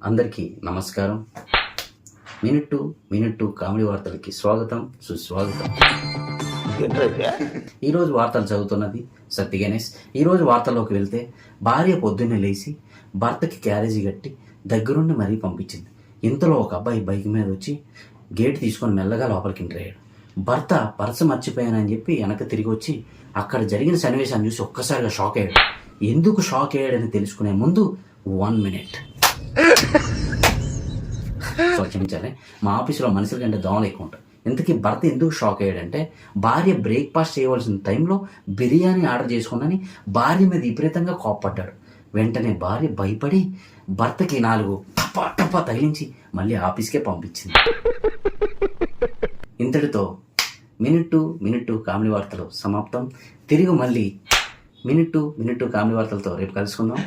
అందరికీ నమస్కారం. Minute comedy వార్తలకి స్వాగతం, సుస్వాగతం. ఈరోజు వార్తలు చదువుతున్నది సత్తి గణేష్. ఈరోజు వార్తల్లోకి వెళ్తే, భార్య పొద్దున్నే లేచి భర్తకి క్యారేజీ కట్టి దగ్గరుండి మరీ పంపించింది. ఇంతలో ఒక అబ్బాయి బైక్ మీద వచ్చి గేట్ తీసుకొని మెల్లగా లోపలికి ఎంటర్ అయ్యాడు. భర్త పర్సు మర్చిపోయానని చెప్పి వెనక తిరిగి వచ్చి అక్కడ జరిగిన సన్నివేశాన్ని చూసి ఒక్కసారిగా షాక్ అయ్యాడు. ఎందుకు షాక్ అయ్యాడని తెలుసుకునే ముందు 1 minute క్షమించాలి, మా ఆఫీసులో మనుషుల కంటే దోమలు ఎక్కువ ఉంటాయి. ఇంతకీ భర్త ఎందుకు షాక్ అయ్యాడంటే, భార్య బ్రేక్ఫాస్ట్ చేయవలసిన టైంలో బిర్యానీ ఆర్డర్ చేసుకున్నాని భార్య మీద విపరీతంగా కోప్పడ్డాడు. వెంటనే భార్య భయపడి భర్తకి 4 టపా తగిలించి మళ్ళీ ఆఫీస్కే పంపించింది. ఇంతటితో మినిట్ కామెడీ వార్తలు సమాప్తం. తిరిగి మళ్ళీ మినిట్ కామెడీ వార్తలతో రేపు కలుసుకుందాం.